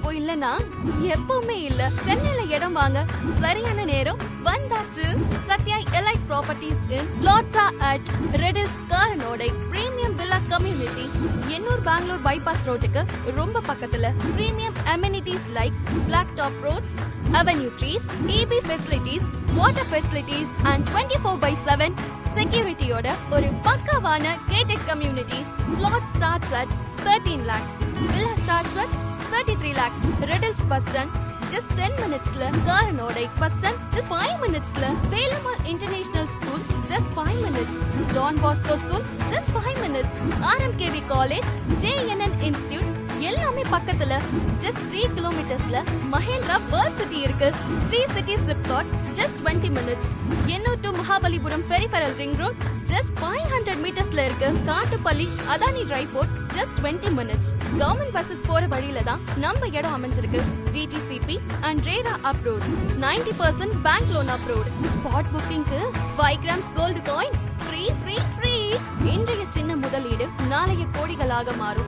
இப்போ இல்லனா எப்பவுமே இல்ல. சென்னையில இடம் வாங்க சரியான நேரம் வந்தாச்சு. சத்யா எலைட் ப்ராப்பர்ட்டிஸ் இன் பிளாட்ஸா at Redhills Karanodai premium villa community. Ennore Bangalore bypass ரோட்டுக்கு ரொம்ப பக்கத்துல. Premium amenities like black top roads, avenue trees, EB facilities, water facilities and 24/7 செக்யூரிட்டியோட ஒரு பக்காவான gated community. Plot starts at 13 lakhs. Villa starts at 33 lakhs. Redills bus stand just 10 minutes la. Karanodai bus stand just 5 minutes la. Velamal International School just 5 minutes. Don Bosco School just 5 minutes. RMKV College, JNN Institute எல்லாமே பக்கத்துல. just 3 kilometersல Mahindra world city இருக்கு. Sri city SIPCOT just 20 minutes. Ennore to Mahabalipuram peripheral ring road just 500 metersல இருக்கு. Kattupalli Adani dry port just 20 minutes. Government buses போற வழியில தான் நம்ம இடம் அமைஞ்சிருக்கு. DTCP and RERA approved. 90% bank loan approved. Spot புக்கிங்க்கு 5 grams கோல்டு காயின் ஃப்ரீ. இன்றைய சின்ன முதலீடு நாளைய கோடிகளாக மாறும்.